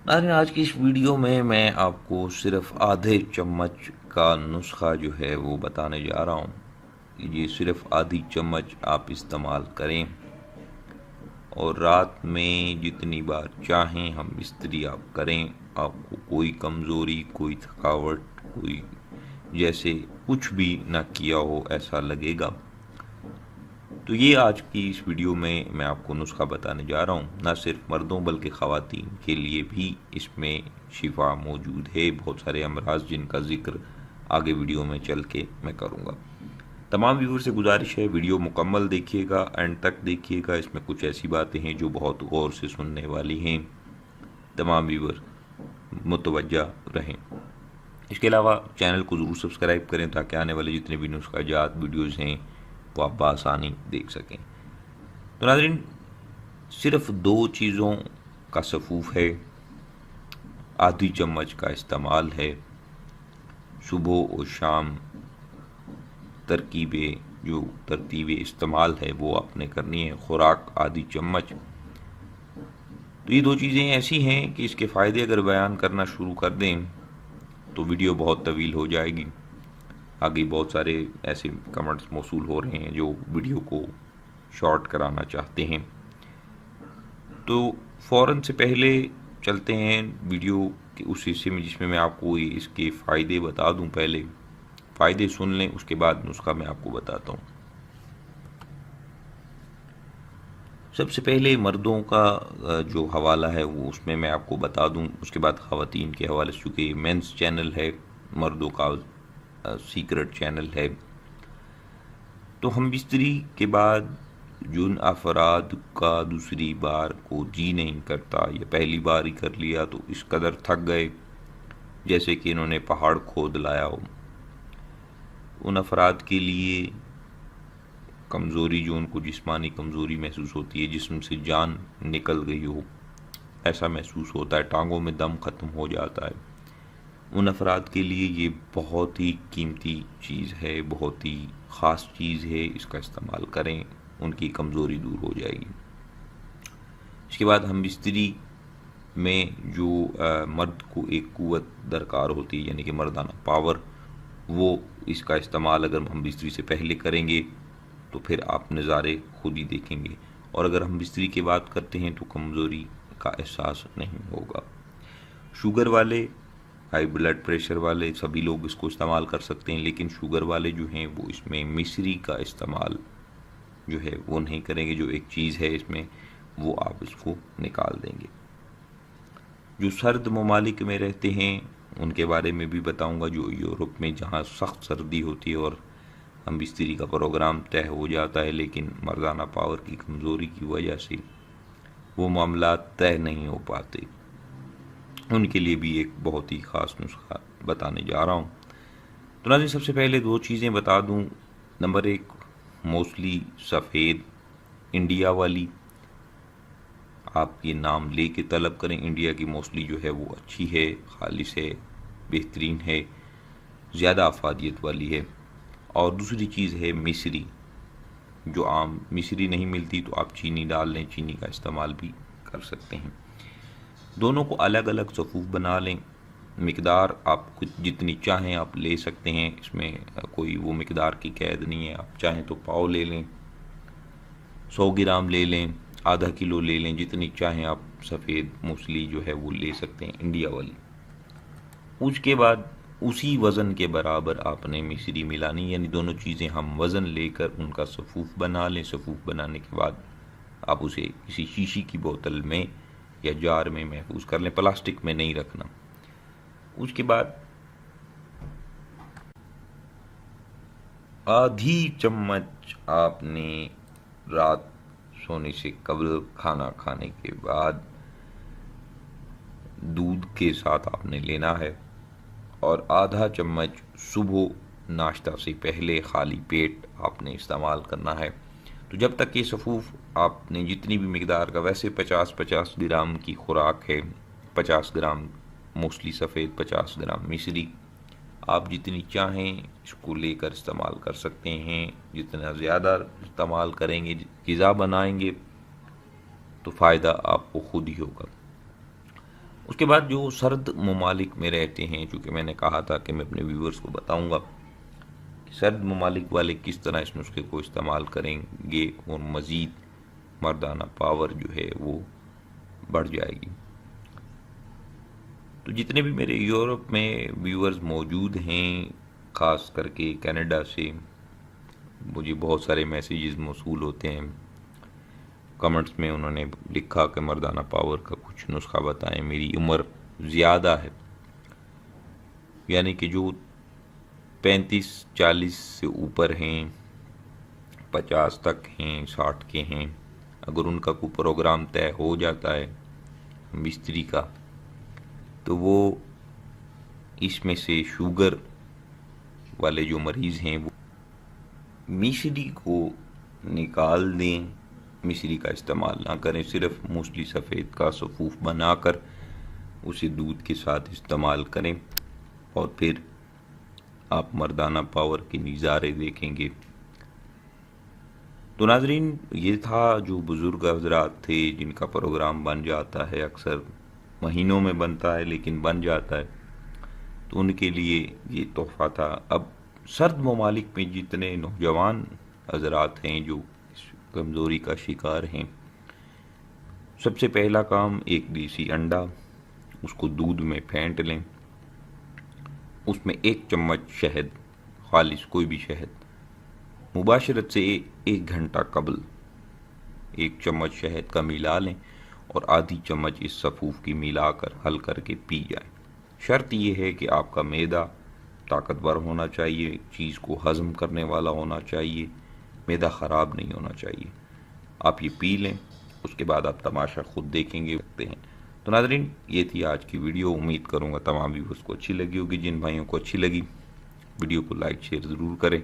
ناظرین، آج کی اس ویڈیو میں آپ کو صرف آدھے چمچ کا نسخہ جو ہے وہ بتانے جا رہا ہوں۔ یہ صرف آدھی چمچ آپ استعمال کریں اور رات میں جتنی بار چاہیں ہم بستری آپ کریں، آپ کو کوئی کمزوری، کوئی تھکاوٹ، کوئی جیسے کچھ بھی نہ کیا ہو ایسا لگے گا۔ تو یہ آج کی اس ویڈیو میں آپ کو نسخہ بتانے جا رہا ہوں۔ نہ صرف مردوں بلکہ خواتین کے لیے بھی اس میں شفا موجود ہے۔ بہت سارے امراض جن کا ذکر آگے ویڈیو میں چل کے میں کروں گا۔ تمام ویور سے گزارش ہے ویڈیو مکمل دیکھیے گا، اینڈ تک دیکھیے گا۔ اس میں کچھ ایسی باتیں ہیں جو بہت غور سے سننے والی ہیں۔ تمام ویور متوجہ رہیں۔ اس کے علاوہ چینل کو ضرور سبسکرائب کریں تاکہ آنے والے جتنے بھی نسخہ جات ویڈیوز ہیں وہ آپ بآسانی دیکھ سکیں۔ تو ناظرین، صرف دو چیزوں کا صفوف ہے، آدھی چمچ کا استعمال ہے۔ صبح اور شام ترتیب استعمال ہے وہ آپ نے کرنی ہے۔ خوراک آدھی چمچ۔ تو یہ دو چیزیں ایسی ہیں کہ اس کے فائدے اگر بیان کرنا شروع کر دیں تو ویڈیو بہت طویل ہو جائے گی۔ آگے بہت سارے ایسے کمنٹس موصول ہو رہے ہیں جو ویڈیو کو شارٹ کرانا چاہتے ہیں۔ تو فوراً سے پہلے چلتے ہیں ویڈیو کے اس حصے میں جس میں آپ کو اس کے فائدے بتا دوں۔ پہلے فائدے سن لیں، اس کے بعد نسخہ میں آپ کو بتاتا ہوں۔ سب سے پہلے مردوں کا جو حوالہ ہے وہ اس میں آپ کو بتا دوں، اس کے بعد خواتین کے حوالے سے، چونکہ مینس چینل ہے، مردوں کا سیکرٹ چینل ہے۔ تو ہم بستری کے بعد جن افراد کا دوسری بار کو جی نہیں کرتا یا پہلی بار ہی کر لیا تو اس قدر تھک گئے جیسے کہ انہوں نے پہاڑ کھود لایا ہو، ان افراد کے لیے کمزوری، جو ان کو جسمانی کمزوری محسوس ہوتی ہے، جسم سے جان نکل گئی ہو ایسا محسوس ہوتا ہے، ٹانگوں میں دم ختم ہو جاتا ہے، ان افراد کے لیے یہ بہت ہی قیمتی چیز ہے، بہت ہی خاص چیز ہے۔ اس کا استعمال کریں، ان کی کمزوری دور ہو جائے گی۔ اس کے بعد ہم بستری میں جو مرد کو ایک قوت درکار ہوتی ہے، یعنی کہ مردانہ پاور، وہ اس کا استعمال اگر ہم بستری سے پہلے کریں گے تو پھر آپ نظارے خود ہی دیکھیں گے، اور اگر ہم بستری کی بات کرتے ہیں تو کمزوری کا احساس نہیں ہوگا۔ شوگر والے، ہائی بلڈ پریشر والے سبھی لوگ اس کو استعمال کر سکتے ہیں، لیکن شوگر والے جو ہیں وہ اس میں مصری کا استعمال جو ہے وہ نہیں کریں گے۔ جو ایک چیز ہے اس میں وہ آپ اس کو نکال دیں گے۔ جو سرد ممالک میں رہتے ہیں ان کے بارے میں بھی بتاؤں گا، جو یورپ میں جہاں سخت سردی ہوتی ہے اور ہم بستری کا پروگرام طے ہو جاتا ہے لیکن مردانہ پاور کی کمزوری کی وجہ سے وہ معاملات طے نہیں ہو پاتے، ان کے لیے بھی ایک بہت ہی خاص نسخہ بتانے جا رہا ہوں۔ تو ناظرین، سب سے پہلے دو چیزیں بتا دوں۔ نمبر ایک، موسلی سفید انڈیا والی، آپ یہ نام لے کے طلب کریں۔ انڈیا کی موسلی جو ہے وہ اچھی ہے، خالص ہے، بہترین ہے، زیادہ افادیت والی ہے۔ اور دوسری چیز ہے مصری، جو عام مصری نہیں ملتی تو آپ چینی ڈال لیں، چینی کا استعمال بھی کر سکتے ہیں۔ دونوں کو الگ الگ صفوف بنا لیں۔ مقدار آپ جتنی چاہیں آپ لے سکتے ہیں، اس میں کوئی وہ مقدار کی قید نہیں ہے۔ آپ چاہیں تو پاؤ لے لیں، 100 گرام لے لیں، آدھا کلو لے لیں، جتنی چاہیں آپ سفید موسلی جو ہے وہ لے سکتے ہیں، انڈیا والی۔ اس کے بعد اسی وزن کے برابر آپ نے مصری ملانی، یعنی دونوں چیزیں ہم وزن لے کر ان کا صفوف بنا لیں۔ صفوف بنانے کے بعد آپ اسے کسی شیشی کی بوتل میں یا جار میں محفوظ کر لیں، پلاسٹک میں نہیں رکھنا۔ اس کے بعد آدھی چمچ آپ نے رات سونے سے قبل، کھانا کھانے کے بعد دودھ کے ساتھ آپ نے لینا ہے، اور آدھا چمچ صبح ناشتہ سے پہلے خالی پیٹ آپ نے استعمال کرنا ہے۔ تو جب تک یہ صفوف آپ نے جتنی بھی مقدار کا، ویسے 50 گرام کی خوراک ہے، 50 گرام موسلی سفید، 50 گرام مصری، آپ جتنی چاہیں اس کو لے کر استعمال کر سکتے ہیں۔ جتنا زیادہ استعمال کریں گے، غذا بنائیں گے تو فائدہ آپ کو خود ہی ہوگا۔ اس کے بعد جو سرد ممالک میں رہتے ہیں، چونکہ میں نے کہا تھا کہ میں اپنے ویورز کو بتاؤں گا کہ سرد ممالک والے کس طرح اس نسخے کو استعمال کریں گے اور مزید مردانہ پاور جو ہے وہ بڑھ جائے گی۔ تو جتنے بھی میرے یورپ میں ویورز موجود ہیں، خاص کر کے کینیڈا سے مجھے بہت سارے میسیجز موصول ہوتے ہیں، کمنٹس میں انہوں نے لکھا کہ مردانہ پاور کا کچھ نسخہ بتائیں۔ میری عمر زیادہ ہے، یعنی کہ جو 35-40 سے اوپر ہیں، 50 تک ہیں، 60 کے ہیں، اگر ان کا کوئی پروگرام طے ہو جاتا ہے مستری کا، تو وہ اس میں سے شوگر والے جو مریض ہیں وہ مشری کو نکال دیں، مشری کا استعمال نہ کریں، صرف موسلی سفید کا صفوف بنا کر اسے دودھ کے ساتھ استعمال کریں، اور پھر آپ مردانہ پاور کے نظارے دیکھیں گے۔ تو ناظرین، یہ تھا جو بزرگ حضرات تھے جن کا پروگرام بن جاتا ہے، اکثر مہینوں میں بنتا ہے لیکن بن جاتا ہے، تو ان کے لیے یہ تحفہ تھا۔ اب سرد ممالک میں جتنے نوجوان حضرات ہیں جو اس کمزوری کا شکار ہیں، سب سے پہلا کام ایک دیسی انڈا، اس کو دودھ میں پھینٹ لیں، اس میں 1 چمچ شہد، خالص کوئی بھی شہد، مباشرت سے 1 گھنٹہ قبل 1 چمچ شہد کا ملا لیں اور آدھی چمچ اس صفوف کی ملا کر حل کر کے پی جائیں۔ شرط یہ ہے کہ آپ کا معدہ طاقتور ہونا چاہیے، چیز کو ہضم کرنے والا ہونا چاہیے، معدہ خراب نہیں ہونا چاہیے۔ آپ یہ پی لیں، اس کے بعد آپ تماشا خود دیکھیں گے۔ تو ناظرین، یہ تھی آج کی ویڈیو، امید کروں گا تمام ویورز کو اچھی لگی ہوگی۔ جن بھائیوں کو اچھی لگی ویڈیو کو لائک شیئر ضرور کریں،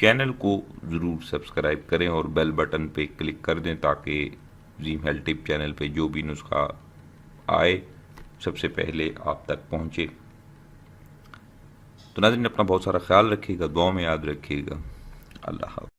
چینل کو ضرور سبسکرائب کریں اور بیل بٹن پہ کلک کر دیں تاکہ زیم ہیلتھ ٹپ چینل پہ جو بھی نسخہ آئے سب سے پہلے آپ تک پہنچے۔ تو ناظرین، اپنا بہت سارا خیال رکھیے گا، دعا میں یاد رکھیے گا۔ اللہ حافظ۔